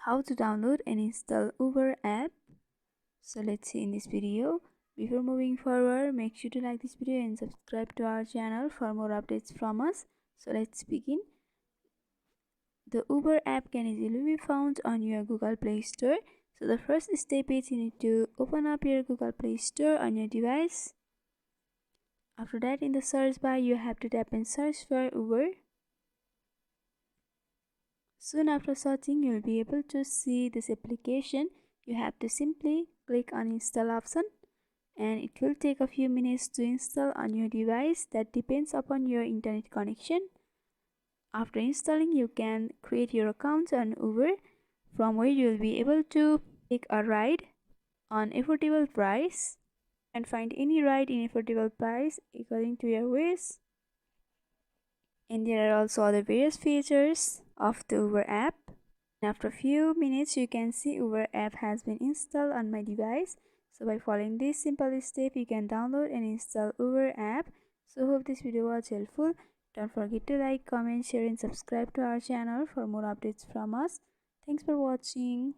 How to download and install Uber app. So let's see in this video. Before moving forward, make sure to like this video and subscribe to our channel for more updates from us. So let's begin. The Uber app can easily be found on your Google Play Store. So the first step is you need to open up your Google Play Store on your device. After that, in the search bar, you have to tap and search for Uber. Soon after searching, you'll be able to see this application. You have to simply click on install option and it will take a few minutes to install on your device. That depends upon your internet connection. After installing, you can create your account on Uber, from where you'll be able to take a ride on affordable price and find any ride in affordable price according to your wish. And there are also other various features of the Uber app. After a few minutes, you can see Uber app has been installed on my device. So by following this simple step, you can download and install Uber app. So hope this video was helpful. Don't forget to like, comment, share and subscribe to our channel for more updates from us. Thanks for watching.